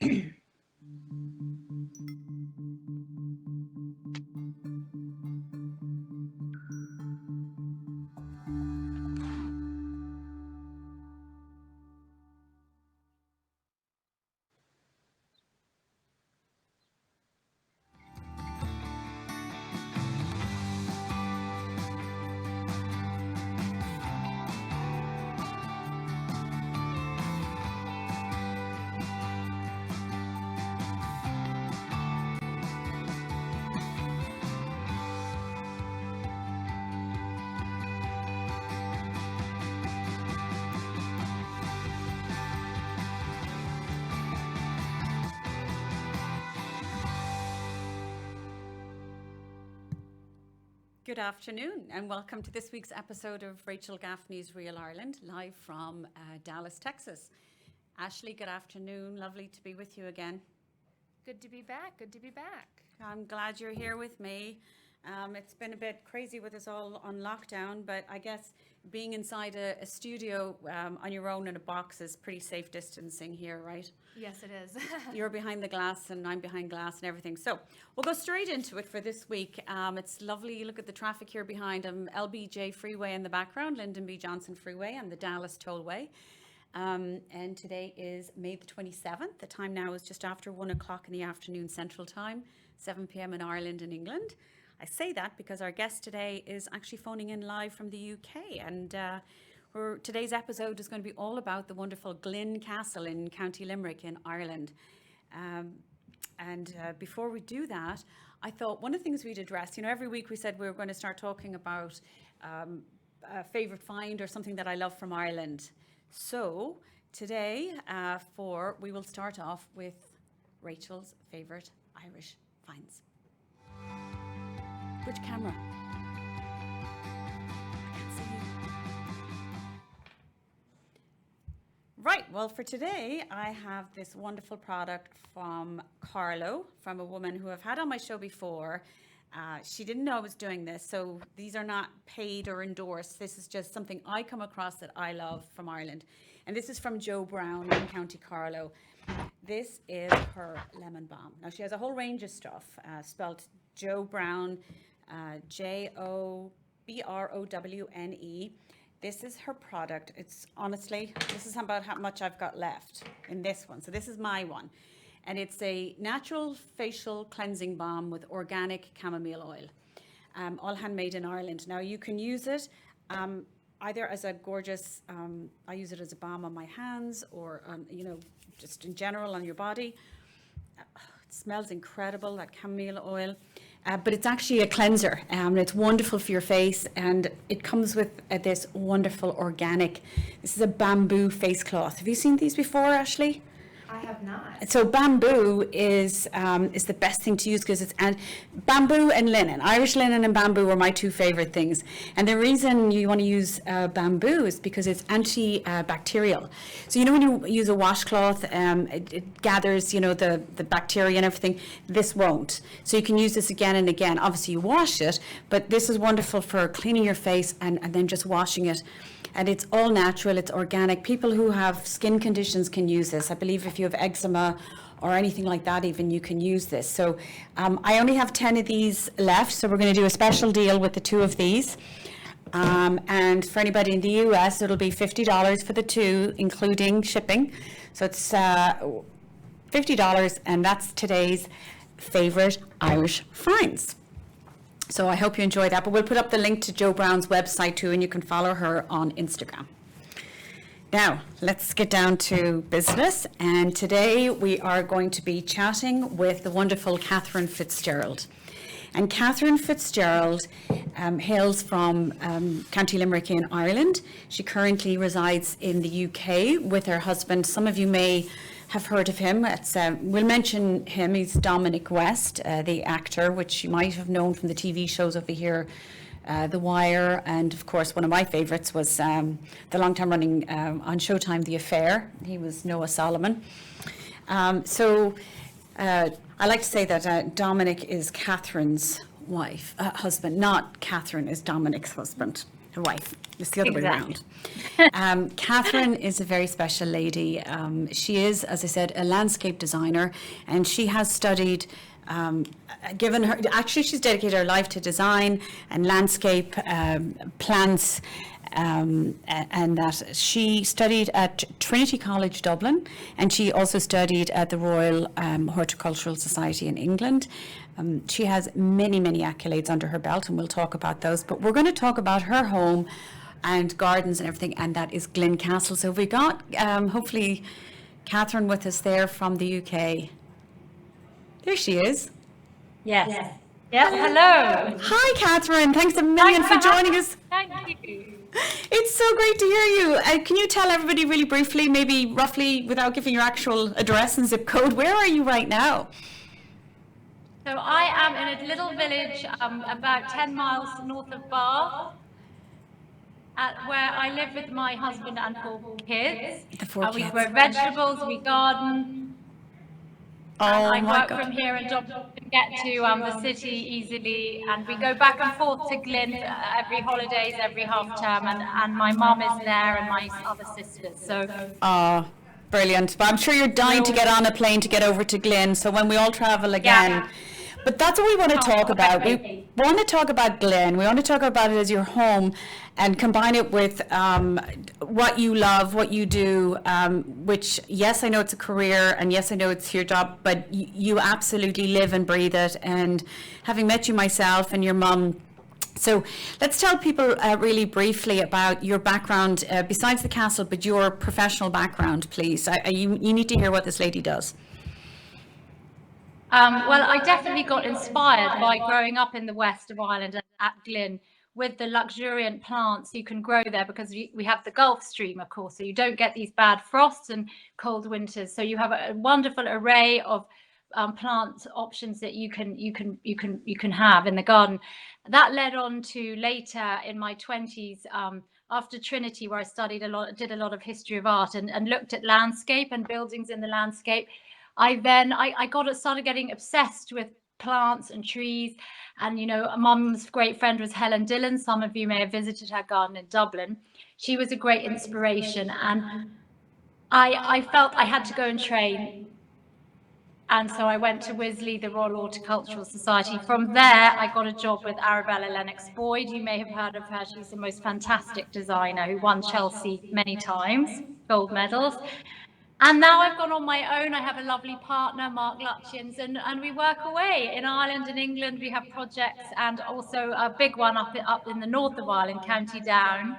Good afternoon and welcome to this week's episode of Rachel Gaffney's Real Ireland, live from Dallas, Texas. Ashley, good afternoon. Lovely to be with you again. Good to be back. Good to be back. I'm glad you're here with me. It's been a bit crazy with us all on lockdown, but I guess being inside a studio on your own in a box is pretty safe distancing here, right? Yes, it is. You're behind the glass and I'm behind glass and everything. So we'll go straight into it for this week. It's lovely. Look at the traffic here behind. LBJ Freeway in the background, Lyndon B. Johnson Freeway and the Dallas Tollway. And today is May the 27th. The time now is just after 1 o'clock in the afternoon Central Time, 7 p.m. in Ireland and England. I say that because our guest today is actually phoning in live from the UK, and today's episode is going to be all about the wonderful Glin Castle in County Limerick in Ireland. Before we do that, I thought one of the things we'd address, every week we said we were going to start talking about a favourite find or something that I love from Ireland. So today we will start off with Rachel's favourite Irish finds. Which camera? I can't see you. Right, well for today I have this wonderful product from Carlo, from a woman who I've had on my show before. She didn't know I was doing this, so these are not paid or endorsed. This is just something I come across that I love from Ireland. And this is from Jo Brown in County Carlo. This is her lemon balm. Now she has a whole range of stuff, spelled Jo Brown, JobrownE. This is her product. It's honestly, this is about how much I've got left in this one. So this is my one. And it's a natural facial cleansing balm with organic chamomile oil, all handmade in Ireland. Now you can use it either as a gorgeous, I use it as a balm on my hands or, just in general on your body. It smells incredible, that chamomile oil. But it's actually a cleanser, and it's wonderful for your face, and it comes with this wonderful organic, this is a bamboo face cloth. Have you seen these before, Ashley? I have not. So bamboo is the best thing to use because it's bamboo and linen. Irish linen and bamboo are my two favorite things. And the reason you want to use bamboo is because it's antibacterial. So when you use a washcloth, it gathers the bacteria and everything. This won't. So you can use this again and again. Obviously you wash it, but this is wonderful for cleaning your face and then just washing it. And it's all natural, it's organic. People who have skin conditions can use this. I believe if you have eczema or anything like that even, you can use this. So I only have 10 of these left, so we're going to do a special deal with the two of these. And for anybody in the US, it'll be $50 for the two, including shipping. So it's $50, and that's today's favorite Irish finds. So I hope you enjoy that, but we'll put up the link to Jo Brown's website too, and you can follow her on Instagram. Now, let's get down to business, and today we are going to be chatting with the wonderful Catherine Fitzgerald. And Catherine Fitzgerald hails from County Limerick in Ireland. She currently resides in the UK with her husband. Some of you may have heard of him. We'll mention him. He's Dominic West, the actor, which you might have known from the TV shows over here, The Wire, and of course one of my favourites was the long-time running on Showtime, The Affair. He was Noah Solomon. I like to say that Dominic is Catherine's husband, not Catherine is Dominic's husband. a wife. It's the other way Exactly. around. Catherine is a very special lady. She is, as I said, a landscape designer, and she has studied, she's dedicated her life to design and landscape, plants, and that she studied at Trinity College Dublin, and she also studied at the Royal Horticultural Society in England. She has many accolades under her belt, and we'll talk about those, but we're going to talk about her home and gardens and everything, and that is Glin Castle. So we got hopefully Catherine with us there from the UK. There she is. Yes. Yeah, hello. Hi Catherine, thanks a million for joining us. Thank you. It's so great to hear you. Can you tell everybody really briefly, maybe roughly, without giving your actual address and zip code, where are you right now? So I am in a little village about 10 miles north of Bath, where I live with my husband and 4 kids. The 4 We kids. grow vegetables, we garden. I work from here and get to the city easily, and we go back and forth to Glin every holidays, every half term, and my mum is there and my other sisters. So. Brilliant. But I'm sure you're dying to get on a plane to get over to Glin, so when we all travel again. Yeah. But that's what we want to talk about. We want to talk about Glin. We want to talk about it as your home and combine it with what you love, what you do, which, yes, I know it's a career, and yes, I know it's your job, but you absolutely live and breathe it. And having met you myself and your mum, so let's tell people really briefly about your background, besides the castle, but your professional background, please. You need to hear what this lady does. Well, I definitely got inspired by growing up in the west of Ireland at Glin with the luxuriant plants you can grow there, because we have the Gulf Stream, of course, so you don't get these bad frosts and cold winters. So you have a wonderful array of plant options that you can have in the garden. That led on to later in my 20s, after Trinity, where I did a lot of history of art and looked at landscape and buildings in the landscape. I started getting obsessed with plants and trees, and Mum's great friend was Helen Dillon. Some of you may have visited her garden in Dublin. She was a great inspiration, and I felt I had to go and train, and so I went to Wisley, the Royal Horticultural Society. From there, I got a job with Arabella Lennox Boyd. You may have heard of her. She's the most fantastic designer who won Chelsea many times, gold medals. And now I've gone on my own. I have a lovely partner, Mark Lutchins, and we work away. In Ireland and England, we have projects, and also a big one up in the north of Ireland, County Down,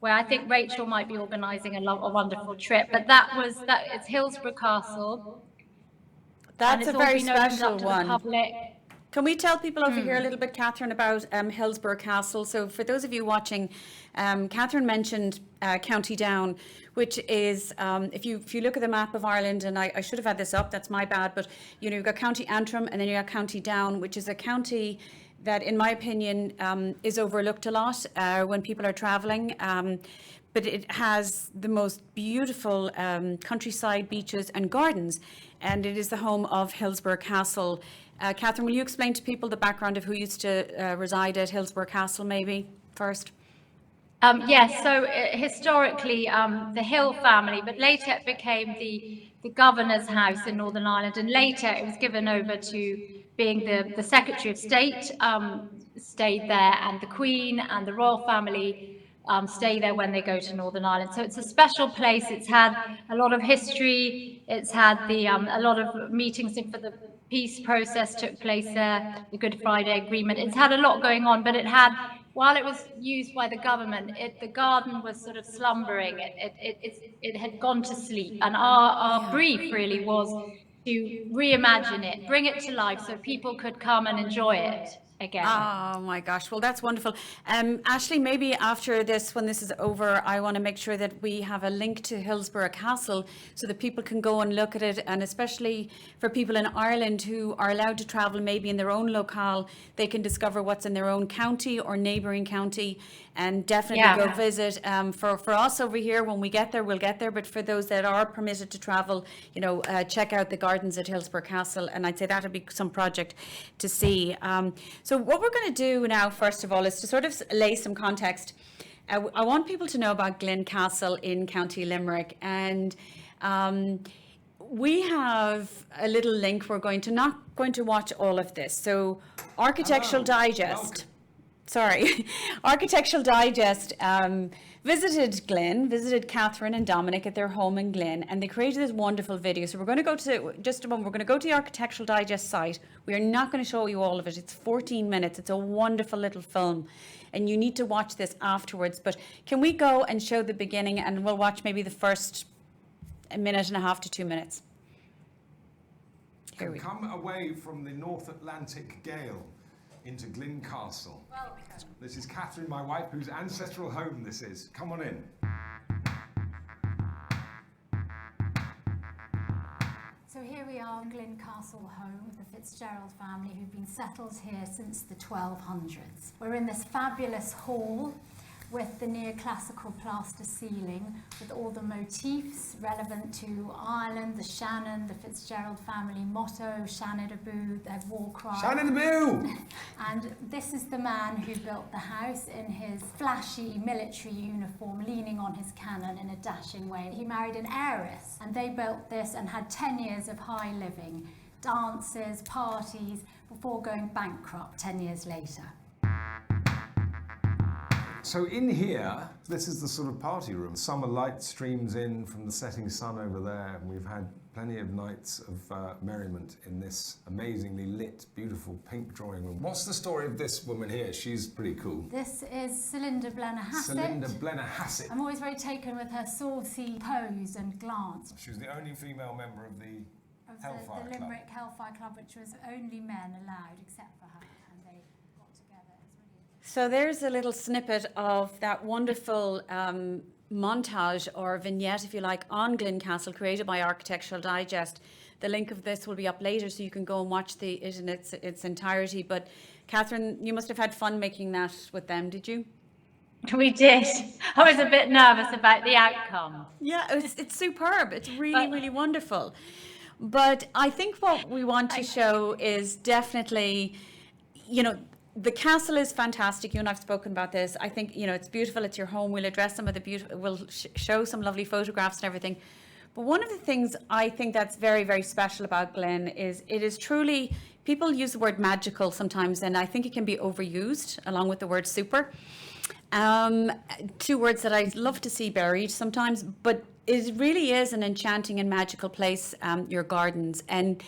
where I think Rachel might be organising a wonderful trip. But it's Hillsborough Castle. That's a very special one. Public. Can we tell people over here a little bit, Catherine, about Hillsborough Castle? So for those of you watching, Catherine mentioned County Down, which is, if you look at the map of Ireland, and I should have had this up, that's my bad, but you've got County Antrim and then you got County Down, which is a county that, in my opinion, is overlooked a lot when people are travelling. But it has the most beautiful countryside, beaches and gardens, and it is the home of Hillsborough Castle. Catherine, will you explain to people the background of who used to reside at Hillsborough Castle, maybe, first? Yes, so historically the Hill family, but later it became the governor's house in Northern Ireland, and later it was given over to being the Secretary of State, stayed there, and the Queen and the royal family stay there when they go to Northern Ireland. So it's a special place. It's had a lot of history. It's had a lot of meetings for the peace process took place there, the Good Friday Agreement. It's had a lot going on, but it had, while it was used by the government, the garden was sort of slumbering. It had gone to sleep, and our brief really was to reimagine it, bring it to life so people could come and enjoy it again. Oh my gosh, well that's wonderful. Ashley, maybe after this, when this is over, I want to make sure that we have a link to Hillsborough Castle so that people can go and look at it, and especially for people in Ireland who are allowed to travel maybe in their own locale, they can discover what's in their own county or neighbouring county, and definitely go visit. For us over here, when we get there, we'll get there, but for those that are permitted to travel, check out the gardens at Hillsborough Castle, and I'd say that'll be some project to see. So So what we're going to do now, first of all, is to sort of lay some context. I want people to know about Glin Castle in County Limerick, and we have a little link. We're not going to watch all of this. So Architectural Digest, Architectural Digest visited Glin, visited Catherine and Dominic at their home in Glin, and they created this wonderful video. So we're going to go to, just a moment, we're going to go to the Architectural Digest site. We are not going to show you all of it. It's 14 minutes. It's a wonderful little film, and you need to watch this afterwards. But can we go and show the beginning, and we'll watch maybe the first a minute and a half to 2 minutes. Here we go. Come away from the North Atlantic gale into Glin Castle. Welcome. This is Catherine, my wife, whose ancestral home this is. Come on in. So here we are in Glin Castle home with the Fitzgerald family who've been settled here since the 1200s. We're in this fabulous hall with the neoclassical plaster ceiling with all the motifs relevant to Ireland, the Shannon, the Fitzgerald family motto, Shannon Estuary, their war cry. Shannon Estuary! And this is the man who built the house in his flashy military uniform, leaning on his cannon in a dashing way. He married an heiress, and they built this and had 10 years of high living, dances, parties, before going bankrupt 10 years later. So in here, this is the sort of party room. Summer light streams in from the setting sun over there, and we've had plenty of nights of merriment in this amazingly lit, beautiful pink drawing room. What's the story of this woman here? She's pretty cool. This is Celinda Blennerhassett. Celinda Blennerhassett. I'm always very taken with her saucy pose and glance. She was the only female member of the Hellfire the Club. Limerick Hellfire Club, which was only men allowed except for her, and they got together. It's really So there's a little snippet of that wonderful montage or vignette, if you like, on Glin Castle, created by Architectural Digest. The link of this will be up later, so you can go and watch it in its entirety. But Catherine, you must have had fun making that with them, did you? We did. I was a bit nervous about the outcome. Yeah, it's superb. It's really, really wonderful. But I think what we want to show is definitely, the castle is fantastic. You and I've spoken about this. I think, it's beautiful. It's your home. We'll address some of the beautiful, we'll show some lovely photographs and everything. But one of the things I think that's very, very special about Glin is it is truly, people use the word magical sometimes, and I think it can be overused along with the word super. Two words that I love to see buried sometimes, but it really is an enchanting and magical place, your gardens, and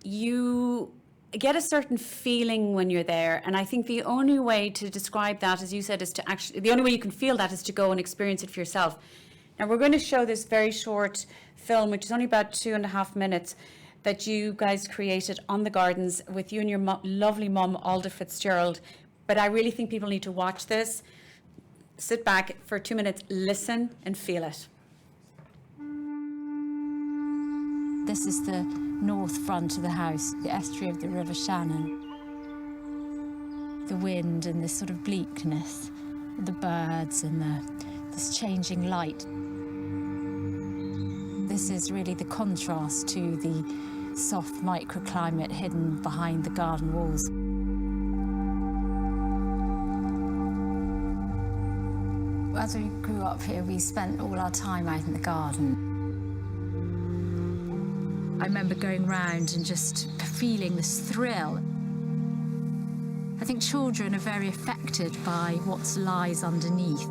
you get a certain feeling when you're there. And I think the only way to describe that, as you said, is to actually, the only way you can feel that is to go and experience it for yourself. Now we're going to show this very short film, which is only about 2.5 minutes, that you guys created on the gardens with you and your lovely mum, Alda Fitzgerald. But I really think people need to watch this, sit back for 2 minutes, listen and feel it. This is the north front of the house, the estuary of the River Shannon. The wind and this sort of bleakness, the birds and this changing light. This is really the contrast to the soft microclimate hidden behind the garden walls. As we grew up here, we spent all our time out in the garden. I remember going round and just feeling this thrill. I think children are very affected by what lies underneath.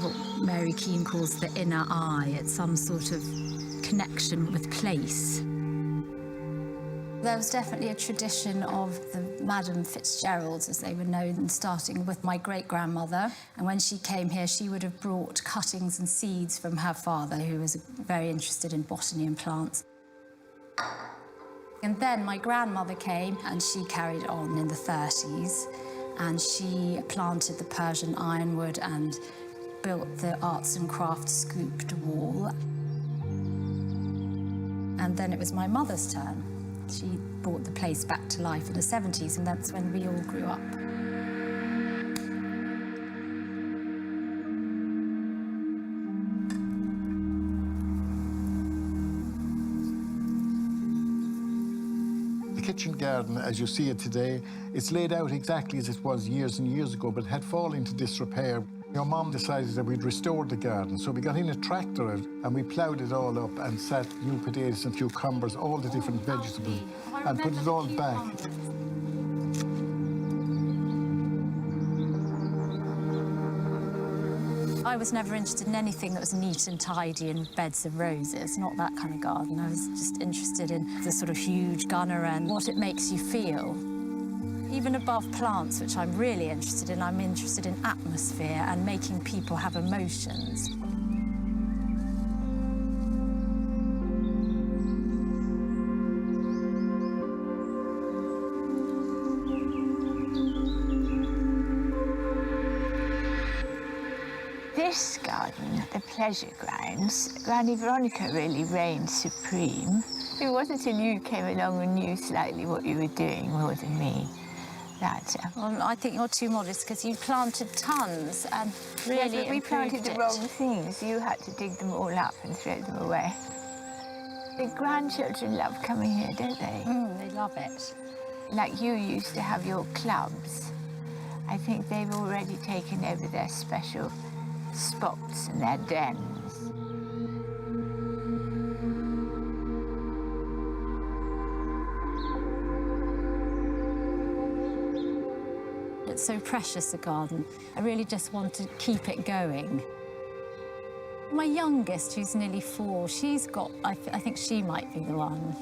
What Mary Keane calls the inner eye. It's some sort of connection with place. There was definitely a tradition of the Madam Fitzgeralds, as they were known, starting with my great-grandmother. And when she came here, she would have brought cuttings and seeds from her father, who was very interested in botany and plants. And then my grandmother came, and she carried on in the 30s. And she planted the Persian ironwood and built the arts and crafts scooped wall. And then it was my mother's turn. She brought the place back to life in the 70s, and that's when we all grew up. The ancient garden as you see it today. It's laid out exactly as it was years and years ago, but had fallen into disrepair. Your mum decided that we'd restore the garden, so we got in a tractor and we ploughed it all up and set new potatoes and cucumbers, all the different vegetables, and put it all back. I was never interested in anything that was neat and tidy and beds of roses, not that kind of garden. I was just interested in the sort of huge gunner and what it makes you feel. Even above plants, which I'm really interested in, I'm interested in atmosphere and making people have emotions. This garden, the pleasure grounds, Granny Veronica really reigned supreme. It wasn't until you came along and knew slightly what you were doing more than me. Well, I think you're too modest because you planted tons and really but we planted the wrong things. You had to dig them all up and throw them away. The grandchildren love coming here, don't they? They love it. Like you used to have your clubs. I think they've already taken over their special spots and their dens. It's so precious, a garden. I really just want to keep it going. My youngest, who's nearly 4, she's got, I think she might be the one.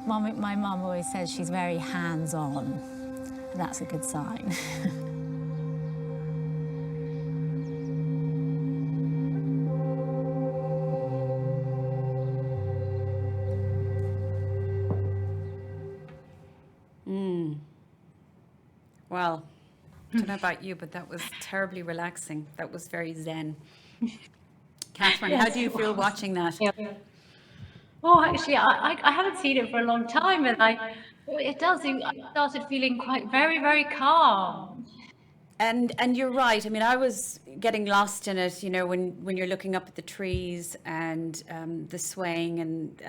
My mum always says she's very hands-on, and that's a good sign. Well, I don't know about you, but that was terribly relaxing. That was very zen. Catherine, how do you feel watching that? Yeah. Oh, actually, I haven't seen it for a long time, and I started feeling quite very calm. And you're right. I mean, I was getting lost in it, you know, when you're looking up at the trees and the swaying and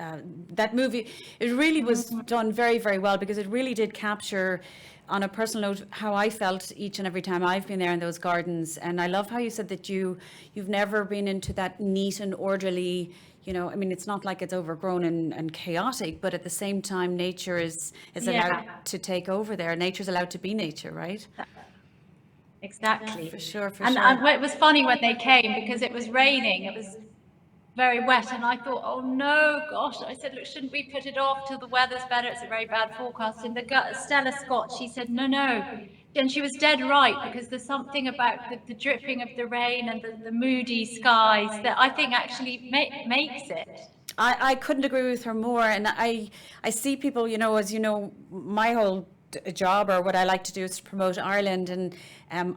that movie. It really was done very well because it really did capture, on a personal note, how I felt each and every time I've been there in those gardens. And I love how you said that you've never been into that neat and orderly, you know, I mean, it's not like it's overgrown and chaotic, but at the same time, nature is allowed to take over there. Nature's allowed to be nature, right? Exactly. Yeah, for sure. And it was funny when they came because it was raining. It was very wet, and I thought, oh no, gosh. I said, look, shouldn't we put it off till the weather's better? It's a very bad forecast. And Stella Scott, she said, no. And she was dead right, because there's something about the dripping of the rain and the moody skies that I think actually makes it. I couldn't agree with her more. And I see people, you know, as you know, my whole job, or what I like to do, is to promote Ireland, and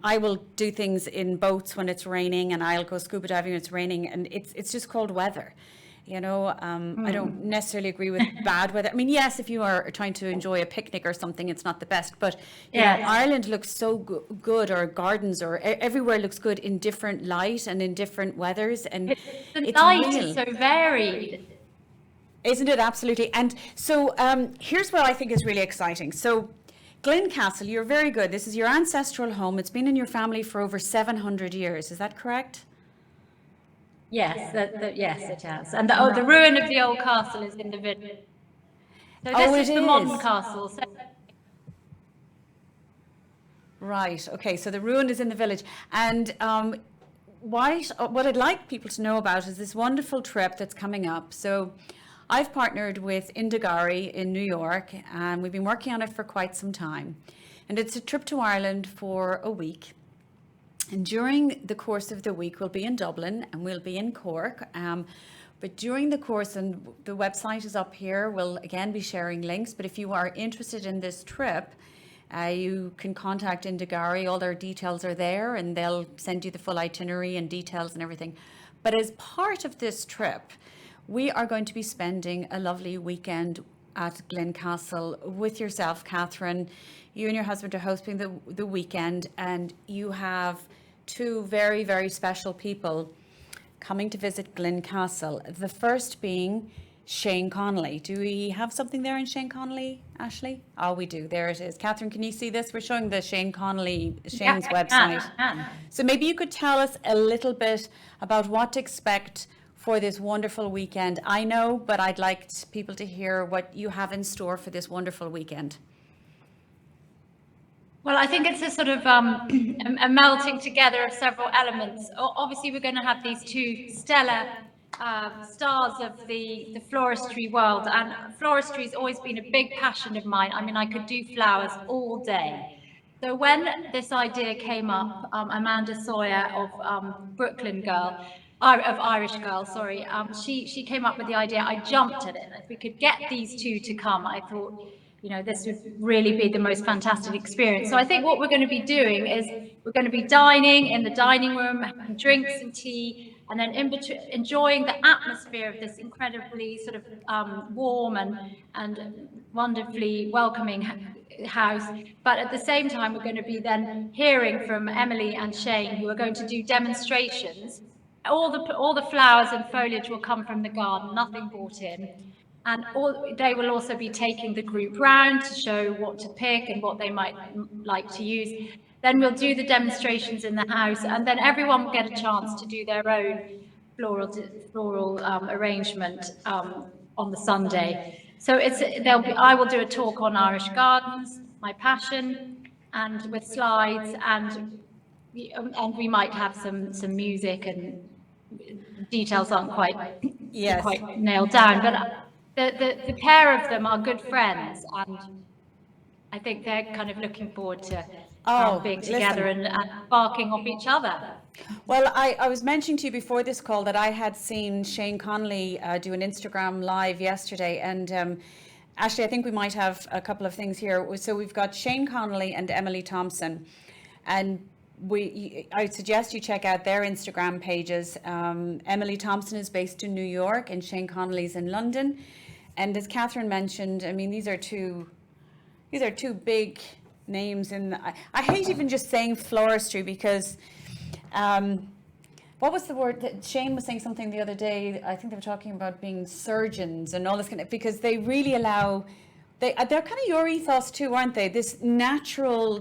I will do things in boats when it's raining, and I'll go scuba diving when it's raining, and it's just cold weather, you know. I don't necessarily agree with bad weather. I mean, yes, if you are trying to enjoy a picnic or something, it's not the best, but you know, Ireland looks so good, or gardens or everywhere looks good in different light and in different weathers, and the light is so varied. Isn't it? Absolutely. And so here's what I think is really exciting. So Glin Castle, you're very good. This is your ancestral home. It's been in your family for over 700 years. Is that correct? Yes, yes, it has. And the ruin of the old castle is in the village. So this is the modern castle. So right. Okay. So the ruin is in the village. And what I'd like people to know about is this wonderful trip that's coming up. So I've partnered with Indigari in New York, and we've been working on it for quite some time. And it's a trip to Ireland for a week. And during the course of the week, we'll be in Dublin and we'll be in Cork. But during the course, and the website is up here, we'll again be sharing links. But if you are interested in this trip, you can contact Indigari. All their details are there, and they'll send you the full itinerary and details and everything. But as part of this trip, we are going to be spending a lovely weekend at Glin Castle with yourself, Catherine. You and your husband are hosting the weekend, and you have 2 very special people coming to visit Glin Castle. The first being Shane Connolly. Do we have something there in Shane Connolly, Ashley? Oh, we do. There it is. Catherine, can you see this? We're showing the Shane's website. So maybe you could tell us a little bit about what to expect for this wonderful weekend. I know, but I'd like people to hear what you have in store for this wonderful weekend. Well, I think it's a sort of a melting together of several elements. Obviously, we're going to have these two stellar stars of the floristry world, and floristry has always been a big passion of mine. I mean, I could do flowers all day. So when this idea came up, Amanda Sawyer of Brooklyn Girl, of Irish Girl, sorry, she came up with the idea. I jumped at it. If we could get these two to come, I thought, you know, this would really be the most fantastic experience. So I think what we're going to be doing is we're going to be dining in the dining room, having drinks and tea, and then enjoying the atmosphere of this incredibly sort of warm and wonderfully welcoming house. But at the same time, we're going to be then hearing from Emily and Shane, who are going to do demonstrations. All the flowers and foliage will come from the garden, nothing brought in. And they will also be taking the group round to show what to pick and what they might like to use. Then we'll do the demonstrations in the house, and then everyone will get a chance to do their own floral arrangement on the Sunday. So I will do a talk on Irish gardens, my passion, and with slides, and we might have some music, and details aren't quite nailed down, but. The pair of them are good friends, and I think they're kind of looking forward to being together and barking off each other. Well, I was mentioning to you before this call that I had seen Shane Connolly do an Instagram live yesterday, and Ashley, I think we might have a couple of things here. So we've got Shane Connolly and Emily Thompson, and I suggest you check out their Instagram pages. Emily Thompson is based in New York, and Shane Connolly's in London. And as Katherine mentioned, I mean, these are two big names in. I hate even just saying floristry, because what was the word that Shane was saying something the other day? I think they were talking about being surgeons and all this kind of, because they really allow. They're kind of your ethos too, aren't they? The natural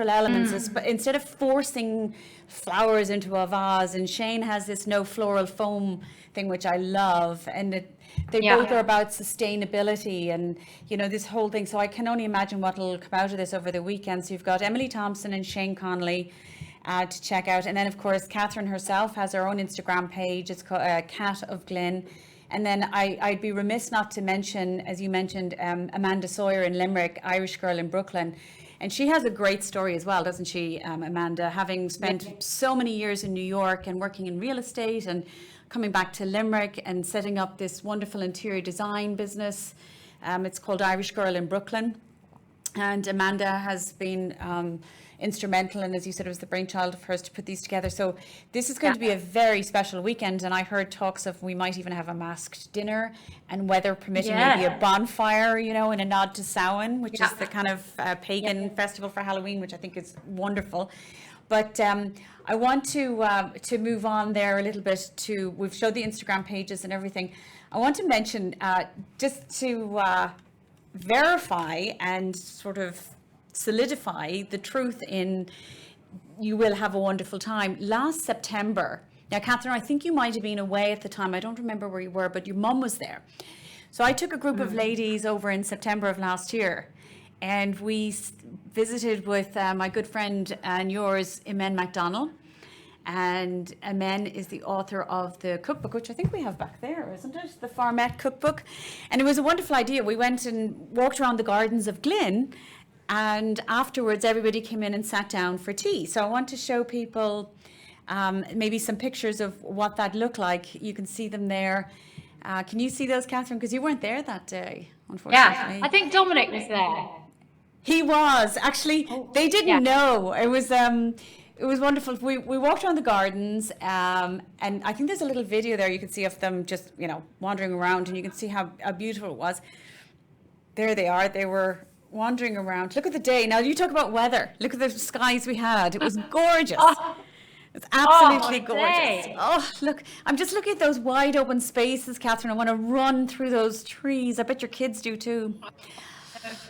elements, but instead of forcing flowers into a vase. And Shane has this no floral foam thing, which I love, and they both are about sustainability and, you know, this whole thing. So I can only imagine what will come out of this over the weekend. So you've got Emily Thompson and Shane Connolly to check out, and then of course Catherine herself has her own Instagram page. It's called Cat of Glin. And then I'd be remiss not to mention, as you mentioned, Amanda Sawyer in Limerick, Irish Girl in Brooklyn. And she has a great story as well, doesn't she, Amanda? Having spent so many years in New York and working in real estate, and coming back to Limerick and setting up this wonderful interior design business. It's called Irish Girl in Brooklyn. And Amanda has been instrumental, and as you said, it was the brainchild of hers to put these together. So this is going to be a very special weekend, and I heard talks of we might even have a masked dinner, and weather permitting, maybe a bonfire, you know, in a nod to Samhain, which is the kind of pagan festival for Halloween, which I think is wonderful. But I want to move on there a little bit to, we've showed the Instagram pages and everything. I want to mention, just to verify and sort of solidify the truth in, you will have a wonderful time. Last September, now Catherine, I think you might have been away at the time. I don't remember where you were, but your mum was there. So I took a group of ladies over in September of last year, and we visited with my good friend and yours, Imen MacDonald. And Imen is the author of the cookbook, which I think we have back there, isn't it? The Farmette cookbook. And it was a wonderful idea. We went and walked around the gardens of Glin, and afterwards everybody came in and sat down for tea. So I want to show people maybe some pictures of what that looked like. You can see them there. Can you see those, Catherine? Because you weren't there that day, unfortunately. Yeah, I think Dominic was there. He was. Actually, they didn't know. It was wonderful. We walked around the gardens, and I think there's a little video there you can see of them just, you know, wandering around, and you can see how beautiful it was. There they are. They were wandering around. Look at the day. Now, you talk about weather. Look at the skies we had. It was gorgeous. It's absolutely Oh, gorgeous. day. Oh, look, I'm just looking at those wide open spaces, Catherine. I want to run through those trees. I bet your kids do too.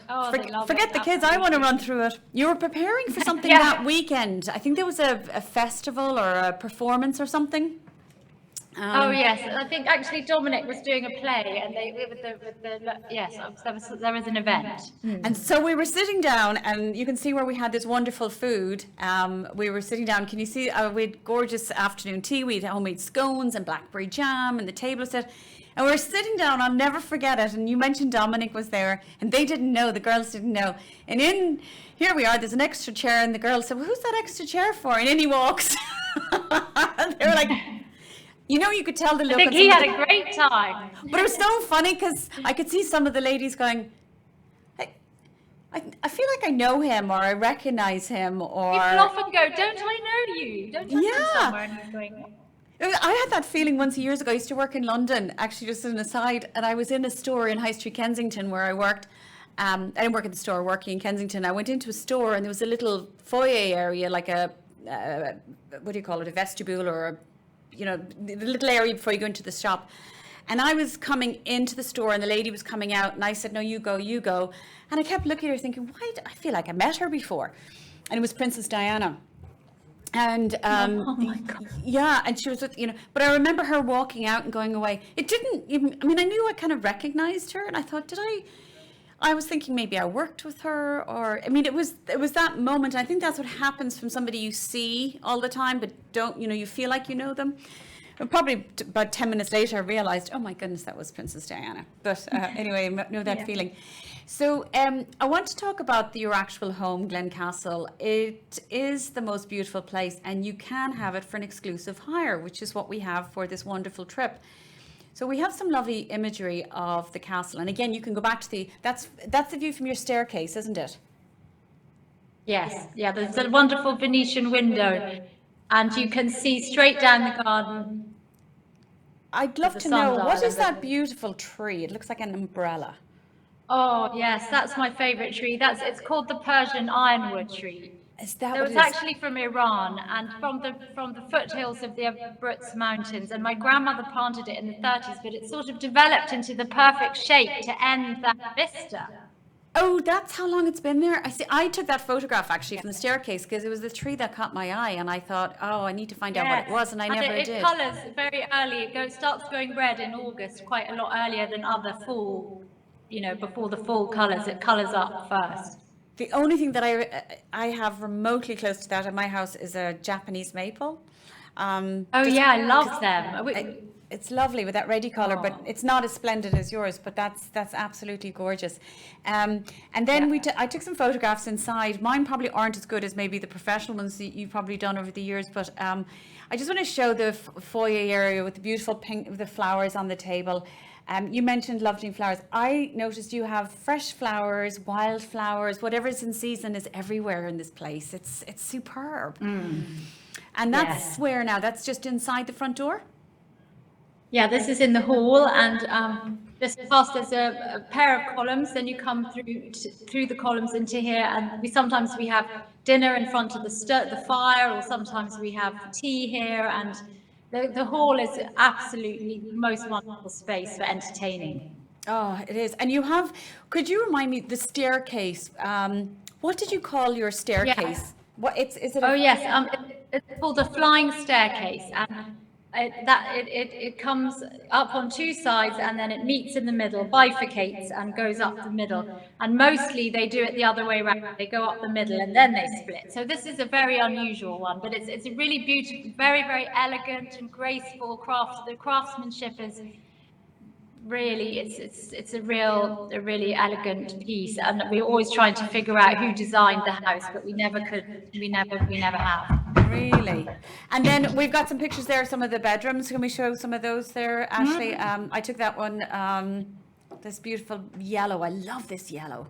Oh, they love Forget it, the kids, I want to absolutely. run through it. You were preparing for something Yeah. that weekend. I think there was a festival or a performance or something. Oh yes, I think actually Dominic was doing a play, and they with the yes, there was an event. And so we were sitting down, and you can see where we had this wonderful food. We were sitting down. Can you see? We had gorgeous afternoon tea. We had homemade scones and blackberry jam, and the table was set. And we were sitting down. I'll never forget it. And you mentioned Dominic was there, and they didn't know. The girls didn't know. And here we are. There's an extra chair, and the girls said, "Well, who's that extra chair for?" And in he walks. They were like. You could tell the look. I think on he some had of a great time. But it was so funny because I could see some of the ladies going, I feel like I know him or I recognize him or. People often go, "Don't I know you? Don't I know Yeah. somewhere?" And he's going, I had that feeling once years ago. I used to work in London, actually, just as an aside, and I was in a store in High Street, Kensington, where I worked. I didn't work at the store, working in Kensington. I went into a store and there was a little foyer area, like a what do you call it, a vestibule or the little area before you go into the shop. And I was coming into the store and the lady was coming out and I said, "No, you go, you go." And I kept looking at her thinking, why do I feel like I met her before? And it was Princess Diana. And "Oh my God." yeah, and she was with, but I remember her walking out and going away. It didn't even, I knew I kind of recognized her and I thought, I was thinking maybe I worked with her or, it was that moment. I think that's what happens from somebody you see all the time, but don't, you feel like you know them. But probably about 10 minutes later, I realized, oh my goodness, that was Princess Diana. But anyway, I know that feeling. So I want to talk about your actual home, Glin Castle. It is the most beautiful place and you can have it for an exclusive hire, which is what we have for this wonderful trip. So we have some lovely imagery of the castle. And again, you can go back to that's the view from your staircase, isn't it? Yes, yeah. There's a wonderful Venetian window, and you can see straight down the garden. I'd love With to the know, what sundial is and that beautiful tree? It looks like an umbrella. Oh yes, that's my favourite tree. It's called the Persian ironwood tree. Is that So what it's it is? actually from Iran and from the foothills of the Abruzz Mountains. And my grandmother planted it in the 30s, but it sort of developed into the perfect shape to end that vista. Oh, that's how long it's been there? I took that photograph actually from the staircase because it was the tree that caught my eye and I thought, oh, I need to find out what it was, and I never it did. colours very early. It starts going red in August, quite a lot earlier than other fall, before the fall colours. It colours up first. The only thing that I have remotely close to that in my house is a Japanese maple. Oh yeah, I love them. It's lovely with that reddy colour, but it's not as splendid as yours. But that's absolutely gorgeous. And then I took some photographs inside. Mine probably aren't as good as maybe the professional ones that you've probably done over the years. But I just want to show the foyer area with the beautiful pink, the flowers on the table. You mentioned lovely flowers. I noticed you have fresh flowers, wild flowers, whatever's in season is everywhere in this place. It's superb. And that's where now? That's just inside the front door? Yeah, this is in the hall, and just past there's a pair of columns. Then you come through the columns into here, and sometimes we have dinner in front of the fire, or sometimes we have tea here, and the hall is absolutely the most wonderful space for entertaining. Oh, it is. And could you remind me, the staircase, what did you call your staircase? What is it? Oh yes, it's called a flying staircase, and it comes up on two sides and then it meets in the middle, bifurcates and goes up the middle. And mostly they do it the other way around. They go up the middle and then they split. So this is a very unusual one, but it's a really beautiful, very, very elegant and graceful craft. The craftsmanship is really, it's a really elegant piece, and we're always trying to figure out who designed the house, but we never have. Really? And then we've got some pictures there of some of the bedrooms. Can we show some of those there, Ashley? I took that one, this beautiful yellow. I love this yellow.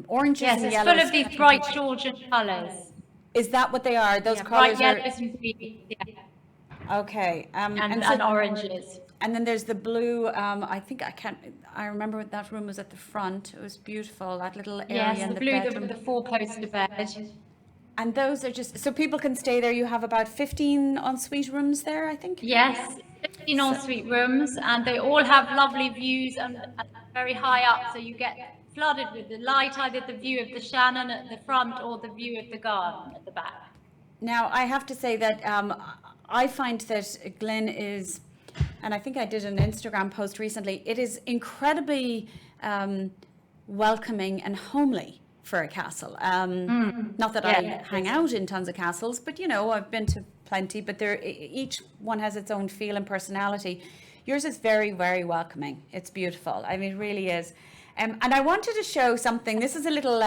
Oranges and it's yellows. full of these bright Georgian colours. Is that what they are? Those bright colours yellows and greens, Okay. and oranges. And then there's the blue. I remember what that room was at the front. It was beautiful. That little area in Yes, the the blue, bedroom. the four-poster bed. And those are just, so people can stay there. You have about 15 ensuite rooms there, I think? Yes, 15 ensuite rooms, and they all have lovely views and very high up, so you get flooded with the light, either the view of the Shannon at the front or the view of the garden at the back. Now, I have to say that I find that Glin is, and I think I did an Instagram post recently, it is incredibly welcoming and homely for a castle. Not that I hang out in tons of castles, but you know, I've been to plenty, but each one has its own feel and personality. Yours is very, very welcoming. It's beautiful. I mean, it really is. And I wanted to show something. This is a little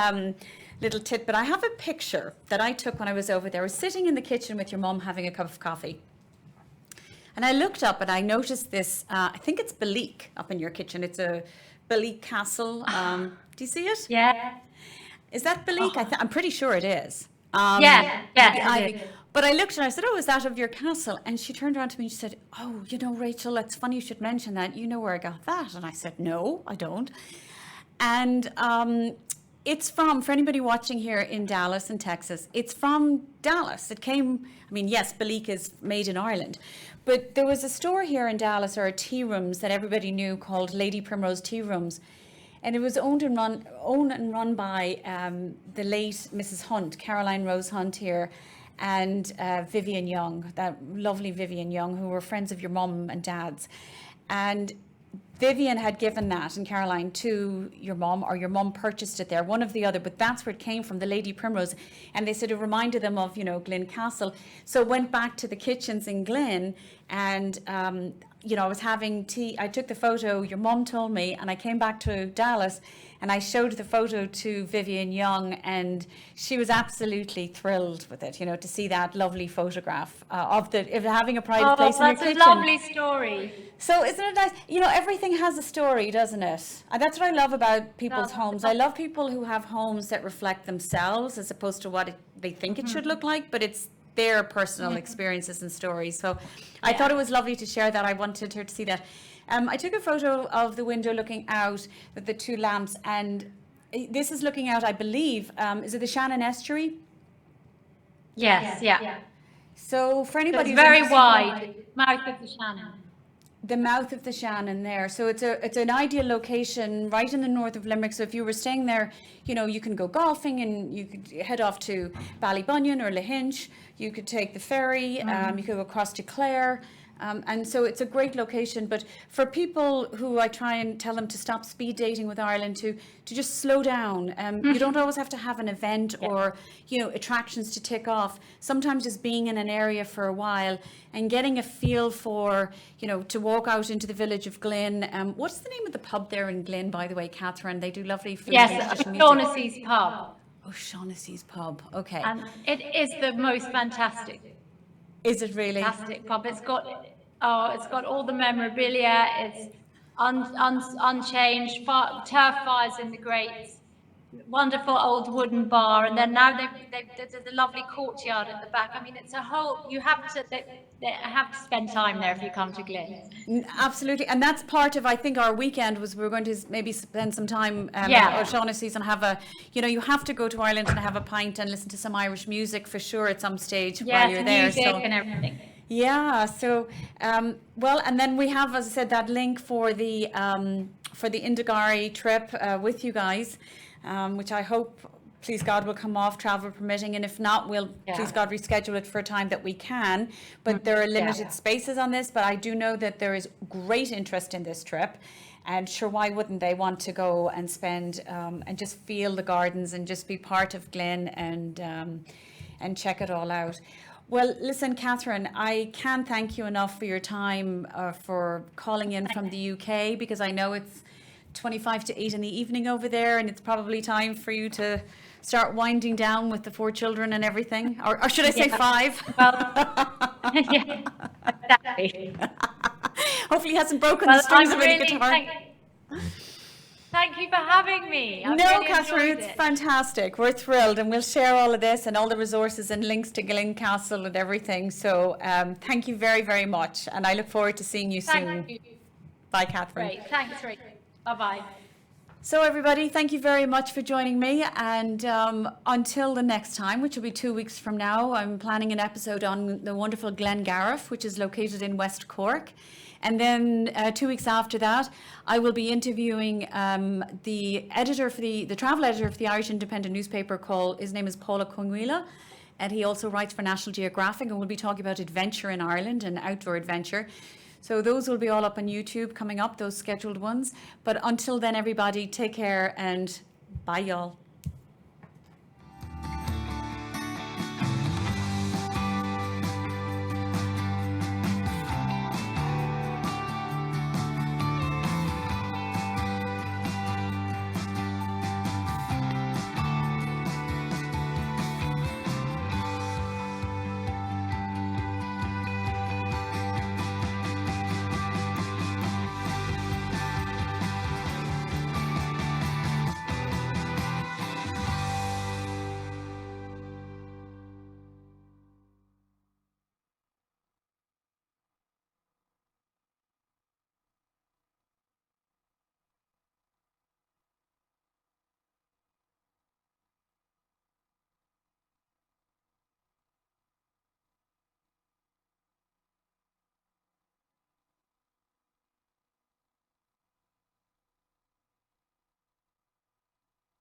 tidbit. I have a picture that I took when I was over there. I was sitting in the kitchen with your mum having a cup of coffee. And I looked up and I noticed this, I think it's Belik up in your kitchen. It's a Glin Castle. Do you see it? Yeah. Is that Belik? I'm pretty sure it is. Yes. But I looked and I said, oh, is that of your castle? And she turned around to me and she said, oh, you know, Rachel, it's funny you should mention that. You know where I got that? And I said, no, I don't. And it's for anybody watching here in Dallas in Texas, it's from Dallas. It came, I mean, yes, Belik is made in Ireland, but there was a store here in Dallas, or tea rooms that everybody knew, called Lady Primrose Tea Rooms. And it was owned and run by the late Mrs. Hunt, Caroline Rose Hunt here, and Vivian Young, that lovely Vivian Young, who were friends of your mum and dad's. And Vivian had given that, and Caroline, to your mum, or your mum purchased it there, one of the other, but that's where it came from, the Lady Primrose. And they said it reminded them of, you know, Glin Castle. So went back to the kitchens in Glin, and you know, I was having tea. I took the photo, your mum told me, and I came back to Dallas and I showed the photo to Vivian Young, and she was absolutely thrilled with it, you know, to see that lovely photograph of having a private place in your kitchen. That's a lovely story. So isn't it nice? You know, everything has a story, doesn't it? And that's what I love about people's homes. I love people who have homes that reflect themselves as opposed to what they think it should look like, but it's their personal experiences and stories. So I thought it was lovely to share that. I wanted her to see that. I took a photo of the window looking out with the two lamps, and this is looking out, I believe, is it the Shannon Estuary? Yes, yeah. So for anybody it's very wide, mouth of the Shannon. The mouth of the Shannon there. So it's an ideal location right in the north of Limerick. So if you were staying there, you know, you can go golfing and you could head off to Ballybunion or Lahinch. You could take the ferry, you could go across to Clare. And so it's a great location, but for people who I try and tell them to stop speed dating with Ireland, to just slow down. You don't always have to have an event or, you know, attractions to tick off. Sometimes just being in an area for a while and getting a feel for, you know, to walk out into the village of Glin. What's the name of the pub there in Glin, by the way, Catherine? They do lovely food. Yes, Shaughnessy's pub. Oh, Shaughnessy's pub. Okay. And it is the most fantastic. Is it really? Fantastic pub. It's got all the memorabilia. It's unchanged. Turf fires in the grates. Wonderful old wooden bar, and then now there's a lovely courtyard at the back. I mean, it's a whole. You have to. They have to spend time there if you come to Glin. Absolutely, and that's part of, I think, our weekend was we were going to maybe spend some time at O'Shaughnessy's and have a. You know, you have to go to Ireland and have a pint and listen to some Irish music for sure at some stage while you're there. Music and everything. Yeah. So, well, and then we have, as I said, that link for the Indagari trip with you guys. Which I hope, please God, will come off, travel permitting, and if not, we'll, please God, reschedule it for a time that we can. But there are limited spaces on this, but I do know that there is great interest in this trip, and sure, why wouldn't they want to go and spend and just feel the gardens and just be part of Glin and check it all out. Well, listen, Catherine, I can't thank you enough for your time, for calling in from the UK, because I know it's 25 to 8 in the evening over there, and it's probably time for you to start winding down with the 4 children and everything, or should I say 5? Well, yeah, exactly. Hopefully he hasn't broken the strings of any guitar. Thank you for having me. No, really, Catherine, it's fantastic. We're thrilled, and we'll share all of this and all the resources and links to Glin Castle and everything. So thank you very, very much, and I look forward to seeing you soon. Thank you. Bye, Catherine. Great. Thanks, Rachel. Bye-bye. So everybody, thank you very much for joining me. And until the next time, which will be 2 weeks from now, I'm planning an episode on the wonderful Glen Gareth, which is located in West Cork. And then 2 weeks after that, I will be interviewing the editor for the travel editor for the Irish Independent newspaper his name is Paula Conguila. And he also writes for National Geographic, and we'll be talking about adventure in Ireland and outdoor adventure. So those will be all up on YouTube coming up, those scheduled ones. But until then, everybody, take care and bye, y'all.